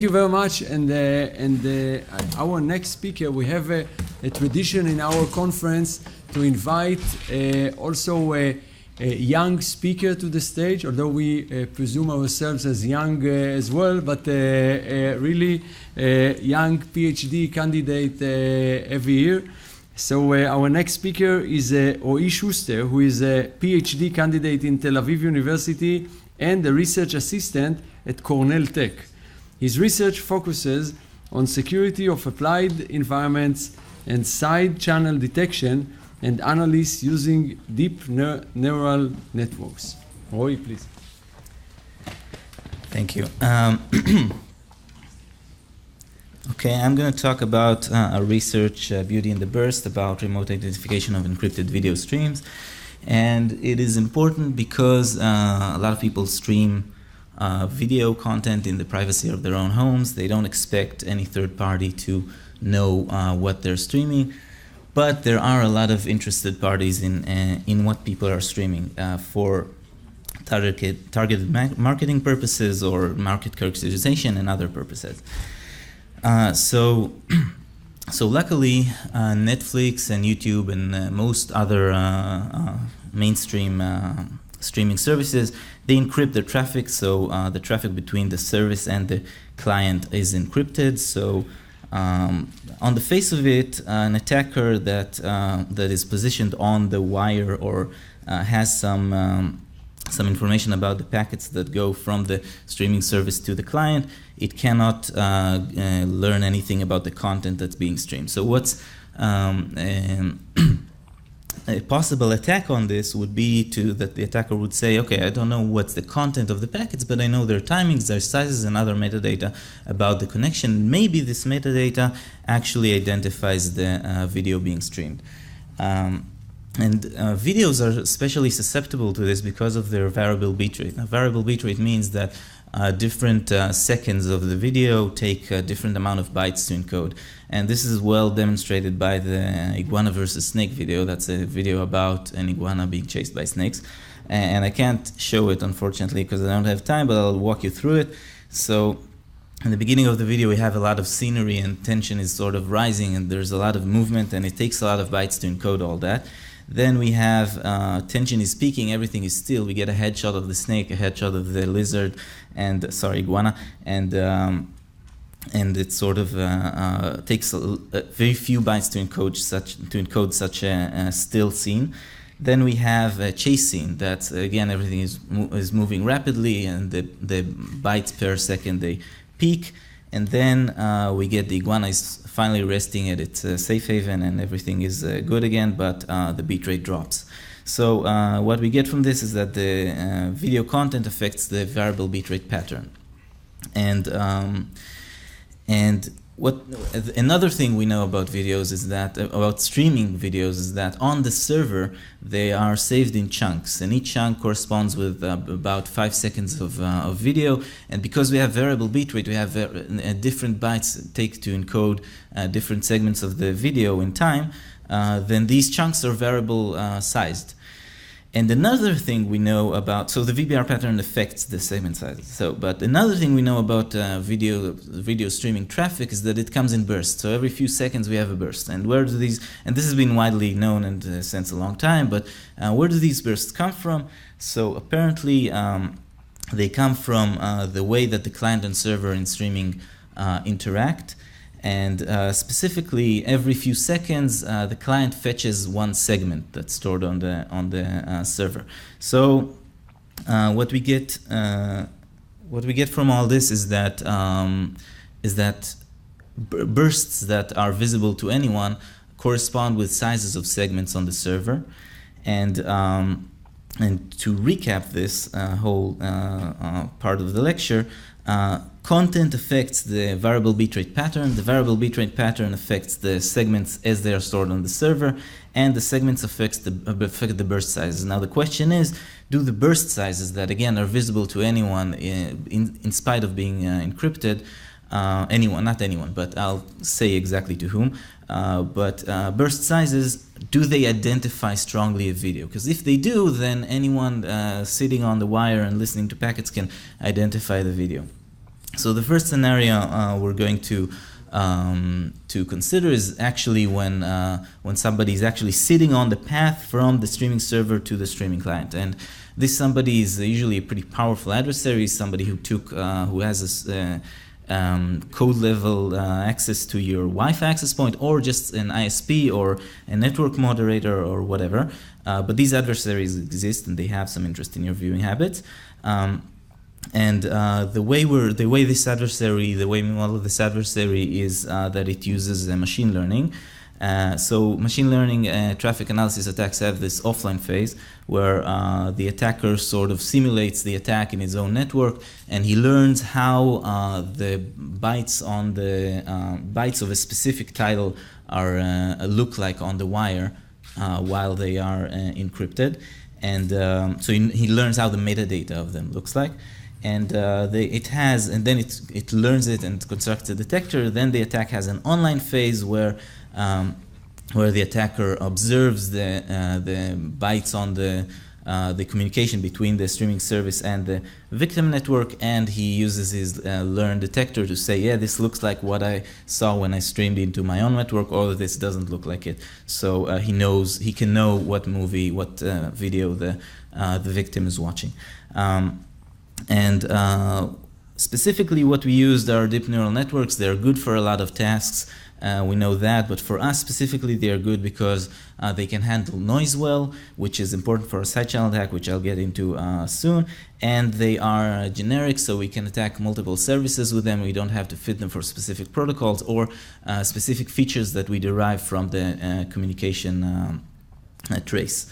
Thank you very much. Our next speaker, we have a tradition in our conference to invite also a young speaker to the stage, although we presume ourselves as young as well, but really young PhD candidate every year. So our next speaker is Roei Schuster, who is a PhD candidate in Tel Aviv University and a research assistant at Cornell Tech. His research focuses on security of applied environments and side channel detection and analysis using deep neural networks. Roei, please. Thank you. Okay, I'm going to talk about a research, Beauty in the Burst, about remote identification of encrypted video streams. And it is important because a lot of people stream video content in the privacy of their own homes. They don't expect any third party to know what they're streaming, but there are a lot of interested parties in what people are streaming for targeted marketing purposes or market characterization and other purposes. So luckily, Netflix and YouTube and most other mainstream streaming services, they encrypt their traffic, so the traffic between the service and the client is encrypted. So on the face of it, an attacker that is positioned on the wire or has some information about the packets that go from the streaming service to the client, it cannot learn anything about the content that's being streamed. So what's a possible attack on this would be that the attacker would say, okay, I don't know what's the content of the packets, but I know their timings, their sizes, and other metadata about the connection. Maybe this metadata actually identifies the video being streamed. Videos are especially susceptible to this because of their variable bitrate. Now, variable bitrate means that different seconds of the video take a different amount of bytes to encode. And this is well demonstrated by the Iguana versus snake video. That's a video about an iguana being chased by snakes. And I can't show it, unfortunately, because I don't have time, but I'll walk you through it. So in the beginning of the video, we have a lot of scenery and tension is sort of rising, and there's a lot of movement, and it takes a lot of bytes to encode all that. Then we have tension is peaking, everything is still. We get a headshot of the snake, a headshot of the lizard, and iguana, and it sort of takes very few bytes to encode such a still scene. Then we have a chase scene. That's again everything is moving rapidly, and the bytes per second they peak. And then we get the iguana is finally resting at its safe haven, and everything is good again, but the bitrate drops. So what we get from this is that the video content affects the variable bitrate pattern. And what another thing we know about videos is that about streaming videos is that on the server they are saved in chunks, and each chunk corresponds with about 5 seconds of video. And because we have variable bitrate, we have different bytes take to encode different segments of the video in time. Then these chunks are variable sized. And another thing we know about, so the VBR pattern affects the segment sizes. But another thing we know about video streaming traffic is that it comes in bursts. So every few seconds we have a burst. And where do these, and this has been widely known and since a long time, but where do these bursts come from? So apparently they come from the way that the client and server in streaming interact. And specifically, every few seconds, the client fetches one segment that's stored on the server. So what we get from all this is that bursts that are visible to anyone correspond with sizes of segments on the server. And to recap this whole part of the lecture. Content affects the variable bitrate pattern. The variable bitrate pattern affects the segments as they are stored on the server, and the segments affect the burst sizes. Now the question is, do the burst sizes that again are visible to anyone in spite of being encrypted, anyone, not anyone, but I'll say exactly to whom, but burst sizes, do they identify strongly a video? Because if they do, then anyone sitting on the wire and listening to packets can identify the video. So the first scenario we're going to consider is actually when somebody is actually sitting on the path from the streaming server to the streaming client, and this somebody is usually a pretty powerful adversary, somebody who has a code level access to your Wi-Fi access point, or just an ISP or a network moderator or whatever. But these adversaries exist, and they have some interest in your viewing habits. And the way we model this adversary is that it uses machine learning. So machine learning traffic analysis attacks have this offline phase where the attacker sort of simulates the attack in his own network, and he learns how the bytes on the bytes of a specific title are look like on the wire while they are encrypted, and so he learns how the metadata of them looks like. And then it learns it and constructs a detector. Then the attack has an online phase where the attacker observes the bytes on the communication between the streaming service and the victim network, and he uses his learned detector to say, yeah, this looks like what I saw when I streamed into my own network, or this doesn't look like it. So he can know what movie, what video the victim is watching. Specifically what we used are deep neural networks. They're good for a lot of tasks. We know that, but for us specifically, they are good because they can handle noise well, which is important for a side channel attack, which I'll get into soon. And they are generic, so we can attack multiple services with them. We don't have to fit them for specific protocols or specific features that we derive from the communication trace.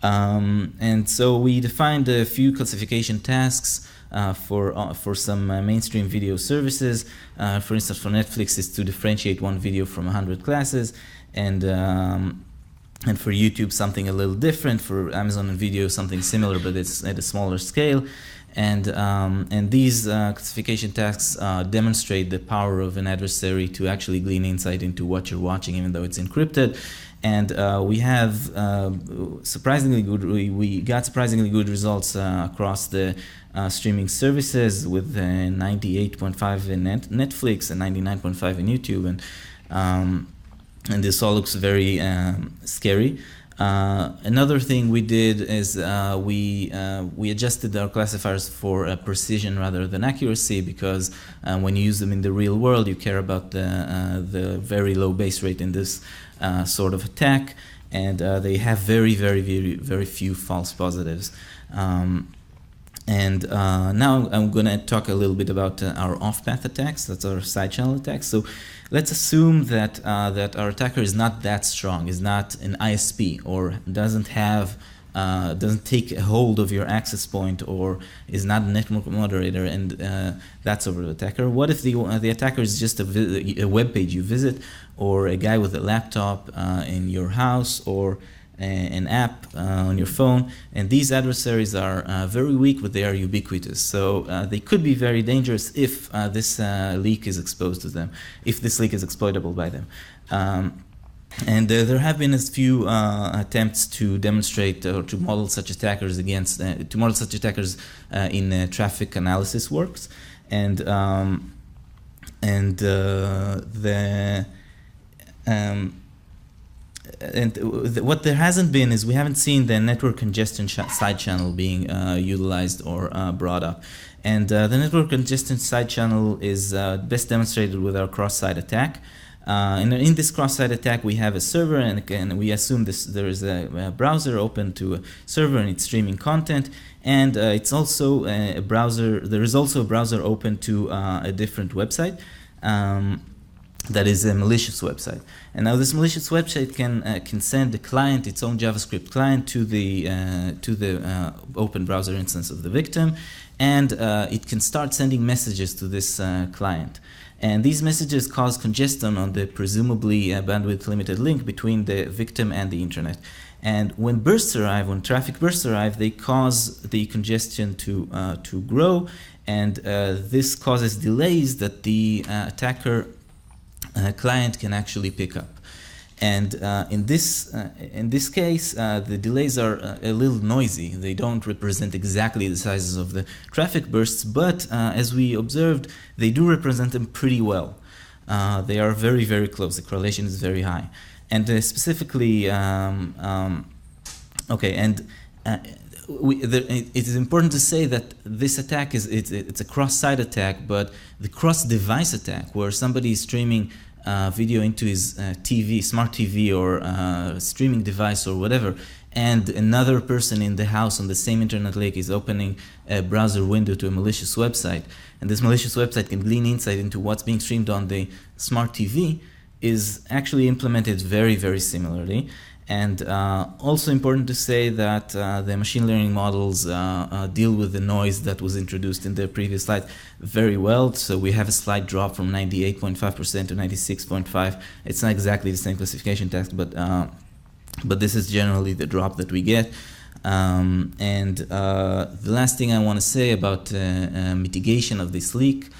And so we defined a few classification tasks for some mainstream video services. For instance, for Netflix, is to differentiate one video from 100 classes, and for YouTube, something a little different. For Amazon and Video, something similar, but it's at a smaller scale. And these classification tasks demonstrate the power of an adversary to actually glean insight into what you're watching, even though it's encrypted. And we have surprisingly good. We got surprisingly good results across the streaming services, with 98.5 in Netflix and 99.5 in YouTube, and this all looks very scary. Another thing we did is we adjusted our classifiers for precision rather than accuracy, because when you use them in the real world, you care about the very low base rate in this sort of attack, and they have very few false positives. And now I'm going to talk a little bit about our off-path attacks. That's our side channel attacks. So let's assume that that our attacker is not that strong, is not an ISP, or doesn't take a hold of your access point, or is not a network moderator, and that's over the attacker. What if the attacker is just a web page you visit, or a guy with a laptop in your house, or an app on your phone? And these adversaries are very weak, but they are ubiquitous. So they could be very dangerous if this leak is exposed to them, if this leak is exploitable by them. And there have been a few attempts to demonstrate or to model such attackers in traffic analysis works, and what there hasn't been is we haven't seen the network congestion side channel being utilized or brought up. And the network congestion side channel is best demonstrated with our cross-site attack. In this cross-site attack, we have a server, and we assume there is a browser open to a server, and it's streaming content. And it's also a browser. There is also a browser open to a different website. That is a malicious website. And now this malicious website can send the client, its own JavaScript client, to the open browser instance of the victim, and it can start sending messages to this client. And these messages cause congestion on the presumably bandwidth limited link between the victim and the internet. And when traffic bursts arrive, they cause the congestion to grow, and this causes delays that the attacker client can actually pick up. And in this case, the delays are a little noisy. They don't represent exactly the sizes of the traffic bursts, but as we observed, they do represent them pretty well. They are very, very close. The correlation is very high. And specifically, it is important to say that this attack it's a cross-site attack, but the cross-device attack, where somebody is streaming video into his TV, smart TV, or streaming device or whatever, and another person in the house on the same internet link is opening a browser window to a malicious website, and this malicious website can glean insight into what's being streamed on the smart TV, is actually implemented very, very similarly. And also important to say that the machine learning models deal with the noise that was introduced in the previous slide very well. So we have a slight drop from 98.5% to 96.5%. It's not exactly the same classification test, but this is generally the drop that we get. The last thing I want to say about mitigation of this leak.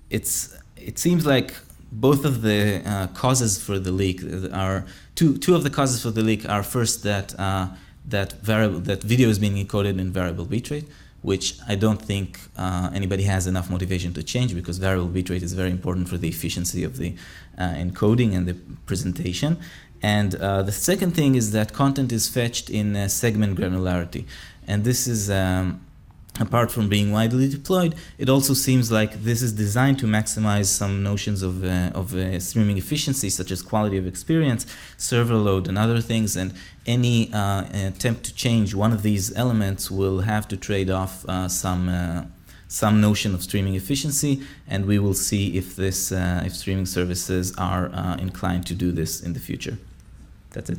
It seems like both of the causes for the leak are two of the causes for the leak are first that video is being encoded in variable bitrate, which I don't think anybody has enough motivation to change, because variable bitrate is very important for the efficiency of the encoding and the presentation. And the second thing is that content is fetched in segment granularity, and this is apart from being widely deployed, it also seems like this is designed to maximize some notions of streaming efficiency, such as quality of experience, server load, and other things. And any attempt to change one of these elements will have to trade off some notion of streaming efficiency, and we will see if streaming services are inclined to do this in the future. That's it.